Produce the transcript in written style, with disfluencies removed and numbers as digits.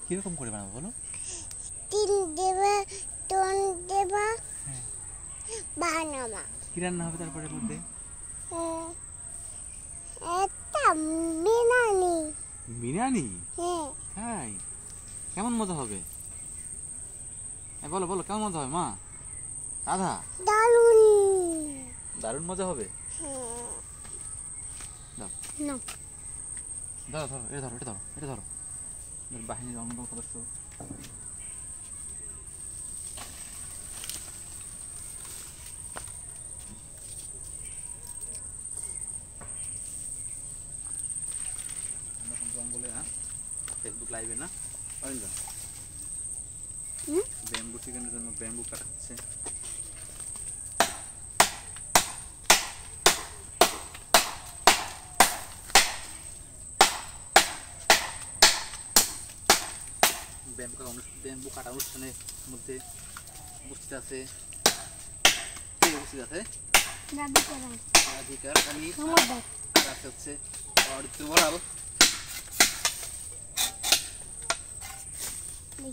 কিরকম করে বানাবো বলো? তিল দেবা, টন দেবা, বানাবা। কি রান্না হবে তারপরে মধ্যে? একটা বিরিয়ানি। বিরিয়ানি? হ্যাঁ। তাই? কেমন মজা হবে? বলো বলো কেমন মজা হবে মা? রাধা? দারুণ। দারুণ মজা হবে। হ্যাঁ। দাও না। ধরো ধরো, এটা ধরো, এটা ধরো, এটা ধরো। বাহিনীর অন্যতম সদস্য। জঙ্গলে ফেসবুক লাইভে না অরিন্দম ব্যাম্বু চিকেনের জন্য ব্যাম্বু কাটাচ্ছে। ব্যাম্বু কাটা অনুষ্ঠানের মধ্যে উপস্থিত আছে রাধিকার, আমি আছে হচ্ছে অরিত্র বড়াল। এই